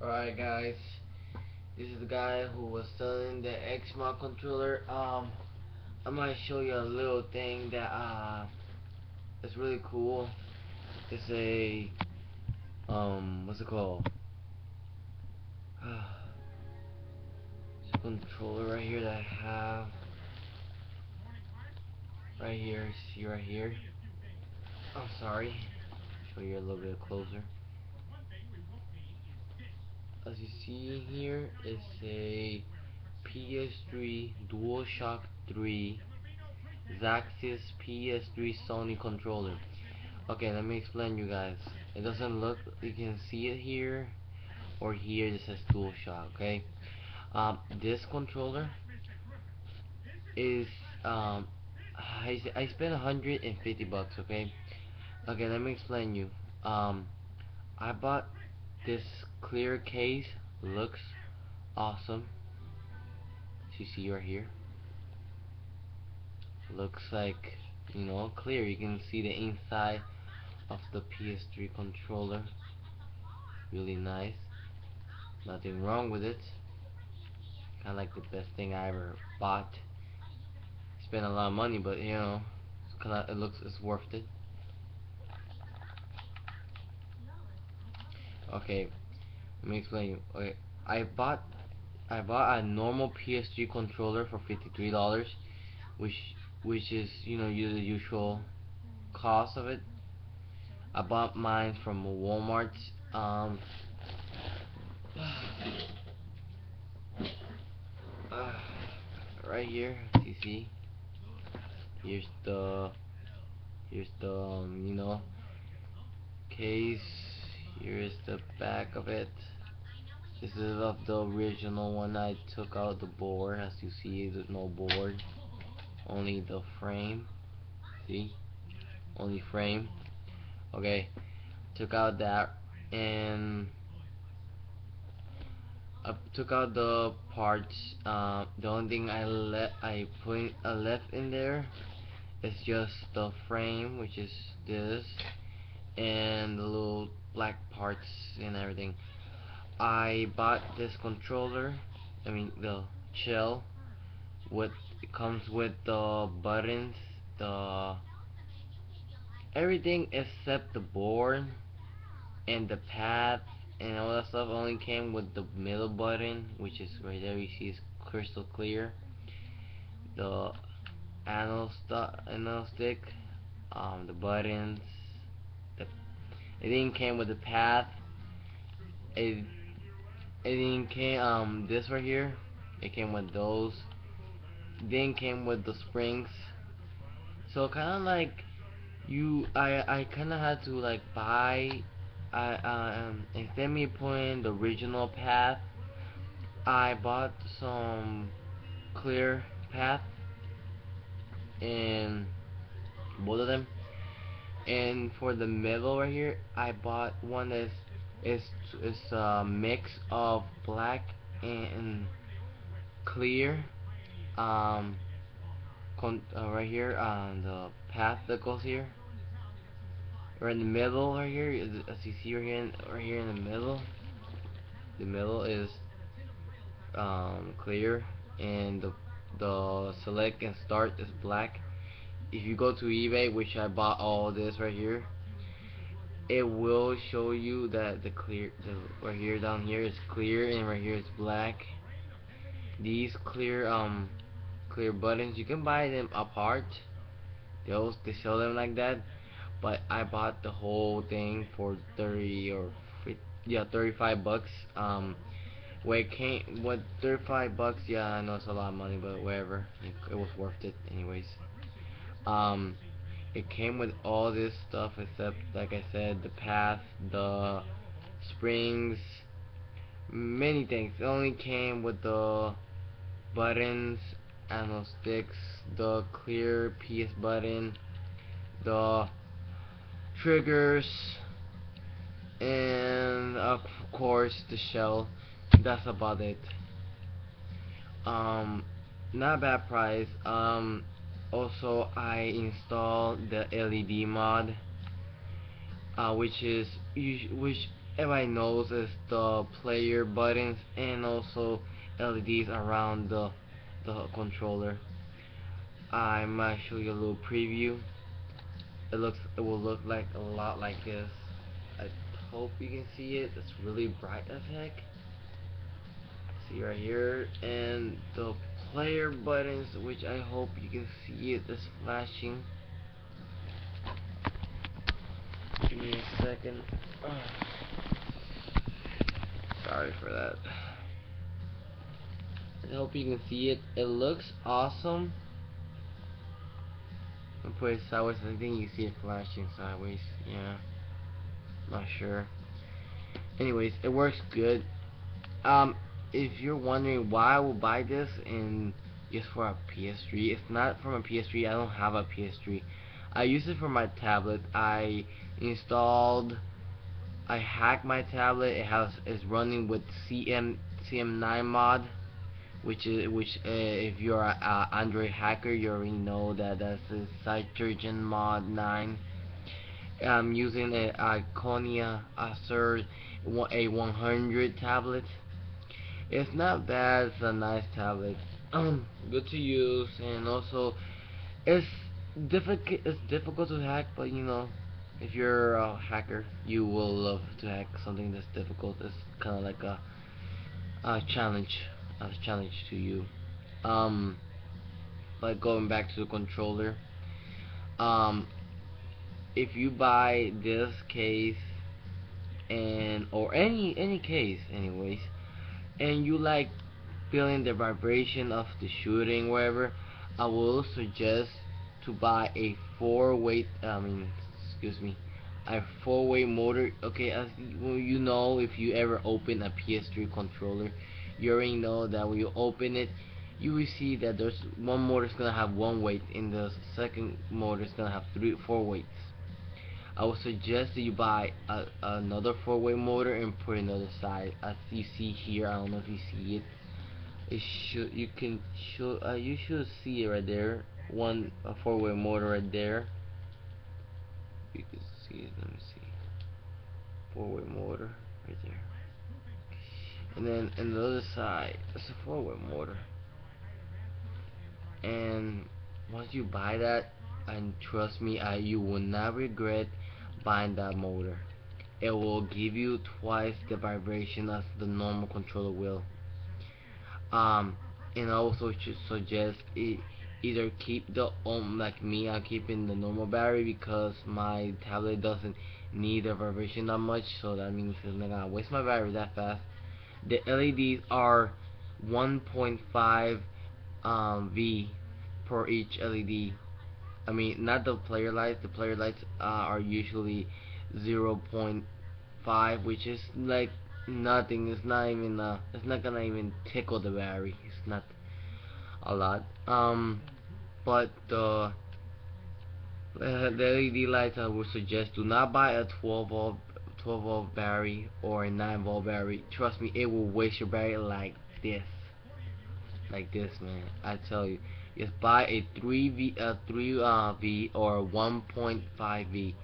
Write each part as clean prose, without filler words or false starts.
Alright guys, this is the guy who was selling the Xbox controller. I'm gonna show you a little thing that is really cool. It's a what's it called? It's a controller right here that I have right here. See right here. I'm sorry. Show you a little bit closer. As you see here, it's a PS3 DualShock 3 sixaxis PS3 Sony controller. Okay, let me explain you guys. It doesn't look, you can see it here or here. It says DualShock. Okay. This controller is I spent 150 bucks. Okay. Okay, let me explain you. Um, I bought this clear case. Looks awesome. As you see right here, looks like, clear. You can see the inside of the PS3 controller. Really nice. Nothing wrong with it. Kind of like the best thing I ever bought. Spent a lot of money, but it looks, it's worth it. Okay, let me explain you. Okay, I bought a normal PS3 controller for $53, which is the usual cost of it. I bought mine from Walmart. Uh, right here, as you see, here's the case. Here's the back of it. This is of the original one. I took out the board. As you see, there's no board, only the frame. See, only frame. Okay, took out that, and I took out the parts. The only thing I left in there is just the frame, which is this, and the little black parts and everything. I bought this controller, I mean the shell, with it comes with the buttons, the everything except the board and the path and all that stuff only came with the middle button, which is right there. You see it's crystal clear. The anal stick, the buttons, the it didn't came with the path. It it didn't came this right here. It came with those. Then came with the springs. So kind of like I kind of had to like buy. Instead of me putting the original path, I bought some clear path in both of them. And for the middle right here, I bought one that is a mix of black and clear. Um, right here on the path that goes here, or in the middle right here, as you see right here in the middle. The middle is clear, and the select and start is black. If you go to eBay, which I bought all this right here, it will show you that the right here down here is clear and right here is black. These clear buttons, you can buy them apart. They sell them like that, but I bought the whole thing for 30 or 50, yeah, 35 bucks. What 35 bucks? Yeah, I know it's a lot of money, but whatever. It was worth it anyways. Um, it came with all this stuff except, like I said, the path, the springs, many things. It only came with the buttons, ammo sticks, the clear PS button, the triggers, and of course the shell. That's about it. Um, Not bad price. Also I installed the LED mod, which everybody knows is the player buttons and also LEDs around the controller. I might show you a little preview. It will look like a lot like this. I hope you can see it. It's really bright as heck. See right here, and the player buttons, which I hope you can see it, is flashing. Give me a second. Sorry for that. I hope you can see it. It looks awesome. I'll put it sideways. I think you see it flashing sideways. Yeah, not sure. Anyways, it works good. If you're wondering why I will buy this and just for a PS3, it's not from a PS3. I don't have a PS3. I use it for my tablet. I hacked my tablet. It's running with CM9 mod, which if you're a Android hacker, you already know that that's a CECHZC2U mod 9. I'm using a Iconia Acer A100 tablet. It's not bad. It's a nice tablet. Good to use, and also it's difficult. It's difficult to hack, but you know, if you're a hacker, you will love to hack something that's difficult. It's kind of like a challenge to you. Um, but going back to the controller, um, if you buy this case and or any case, anyways, and you like feeling the vibration of the shooting wherever, I will suggest to buy a excuse me, a four-way motor. Okay, as you know, if you ever open a PS3 controller, you already know that when you open it, you will see that there's one motor is gonna have one weight, and the second motor is gonna have four weights. I would suggest that you buy another four-way motor and put another side, as you see here. I don't know if you see it. You should see it right there. A four-way motor right there. You can see it. Let me see. Four-way motor right there. And then on the other side, it's a four-way motor. And once you buy that, and trust me, you will not regret buying that motor. It will give you twice the vibration as the normal controller will. Um, and I also should suggest either keep like me, I'm keeping the normal battery because my tablet doesn't need the vibration that much, so that means it's not gonna waste my battery that fast. The LEDs are 1.5 V per each LED. I mean, not the player lights. The player lights are usually 0.5, which is like nothing. It's not even it's not gonna even tickle the battery. It's not a lot. But the LED lights, I would suggest, do not buy a 12 volt battery or a 9 volt battery. Trust me, it will waste your battery this like this, man. I tell you, just buy a 3 V or 1.5 V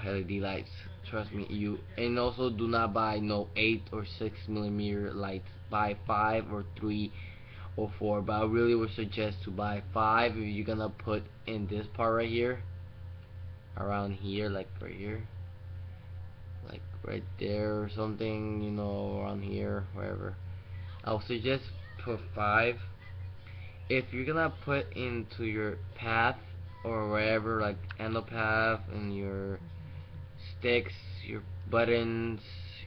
LED lights. Trust me, and also do not buy no 8 or 6 millimeter lights. Buy 5 or 3 or 4. But I really would suggest to buy 5 if you're gonna put in this part right here, around here, like right here, like right there or something, you know, around here, wherever. I would suggest put 5. If you're gonna put into your path or wherever, like handle path and your sticks, your buttons,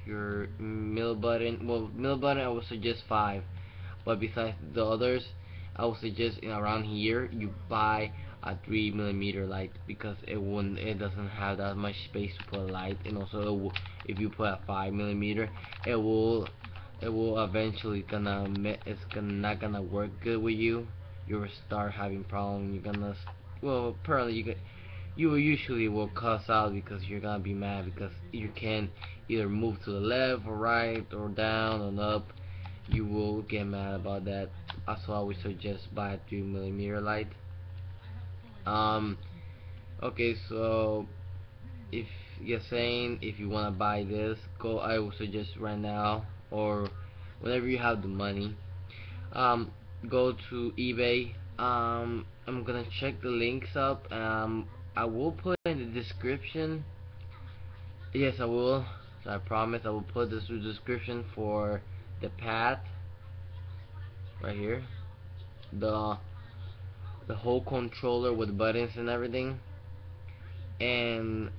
your middle button. Well, middle button I would suggest 5, but besides the others, I would suggest around here you buy a 3 millimeter light because it doesn't have that much space to put a light, and also if you put a 5 millimeter, it will eventually not gonna work good with you. You'll start having problems. You're gonna well, apparently you usually will cuss out because you're gonna be mad because you can either move to the left or right or down and up. You will get mad about that. Also, I would suggest buy a 3 millimeter light. Okay, so if just saying, if you wanna buy this, go. I would suggest right now or whenever you have the money. Um, go to eBay. I'm gonna check the links up. I will put in the description. Yes, I will. So I promise I will put this in the description for the pad right here. The the whole controller with buttons and everything. And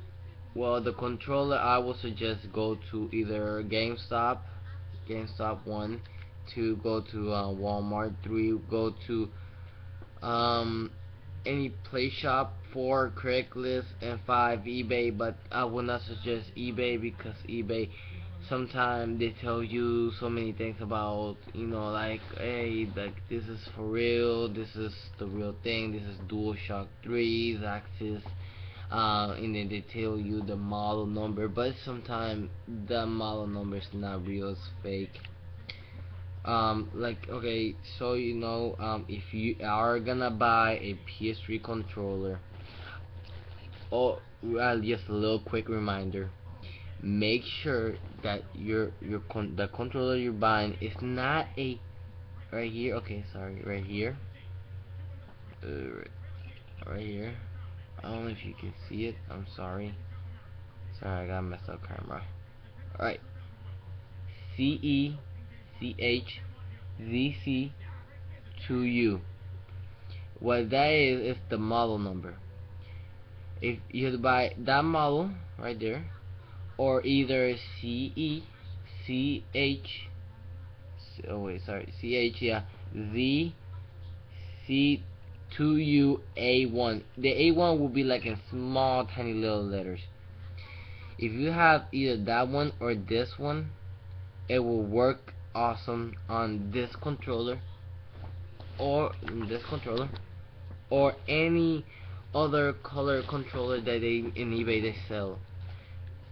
well, the controller, I will suggest go to either GameStop 1, 2 go to Walmart, 3 go to um any place shop, 4 Craigslist, and 5 eBay. But I would not suggest eBay because eBay sometimes they tell you so many things about, you know, like, hey, like this is for real, this is the real thing, this is DualShock 3 Axis, and then they tell you the model number, but sometimes the model number is not real, it's fake. Like, okay, so you know, if you are gonna buy a PS3 controller, oh well, just a little quick reminder, make sure that the controller you're buying is not a right here, okay, sorry, right here, right here. I don't know if you can see it, I'm sorry. Sorry, I got a messed up camera. Alright, CECHZC2U. What that is the model number. If you have to buy that model right there, or either oh wait, sorry, CH, yeah, ZC2UA1. The A1 will be like in small, tiny little letters. If you have either that one or this one, it will work awesome on this controller or any other color controller that they in eBay they sell,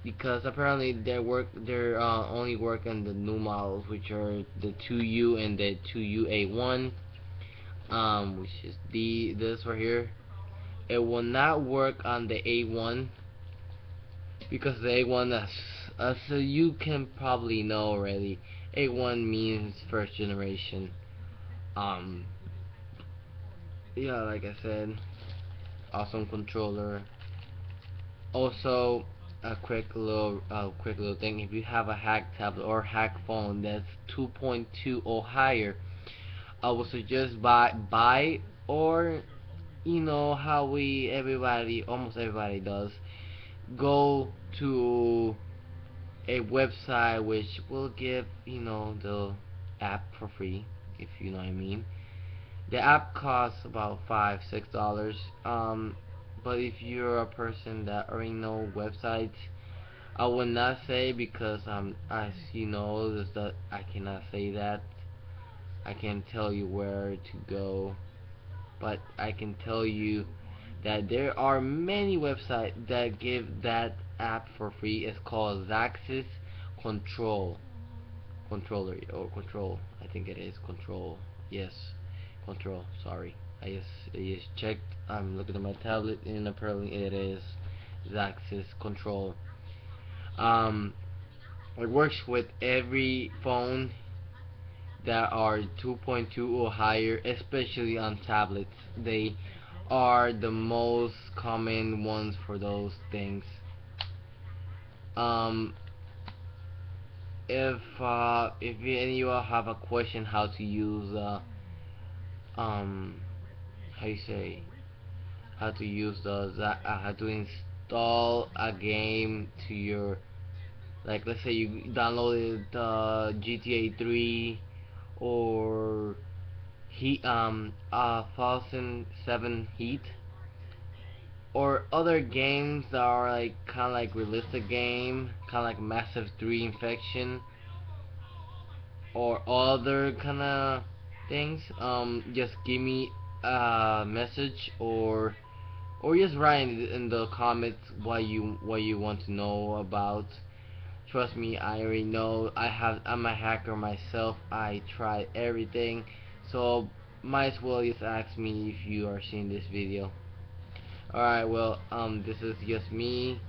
because apparently they're only work on the new models, which are the 2U and the 2UA1, which is this right here. It will not work on the A1 because the A1, so you can probably know already, A1 means first generation. um yeah, like I said, awesome controller. Also, a quick little thing, if you have a hack tablet or hack phone that's 2.2 or higher, I would suggest buy or, you know how almost everybody does, go to a website which will give, you know, the app for free, if you know what I mean. The app costs about $5-6. But if you're a person that already know websites, I would not say, because as you know, is that I cannot say that. I can't tell you where to go, but I can tell you that there are many websites that give that app for free. It's called Zaxis Control. I think it is Control. Yes, Control. Sorry, I just checked. I'm looking at my tablet, and apparently it is Zaxis Control. Um, it works with every phone that are 2.2 or higher, especially on tablets. They are the most common ones for those things. Um, if any of you all have a question how to use um how you say how to use how to install a game to your, like, let's say you downloaded GTA 3 or Fallen 7 Heat, or other games that are like kind of like realistic game, kind of like Massive 3 Infection, or other kind of things, just give me a message, or just write in the comments what you want to know about. Trust me, I already know. I'm a hacker myself. I tried everything, so might as well just ask me if you are seeing this video. Alright, well, this is just me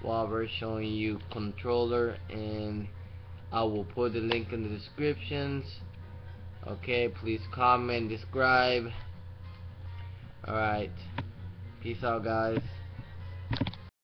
while we're showing you controller, and I will put the link in the descriptions. Okay, please comment, subscribe. Alright, peace out guys.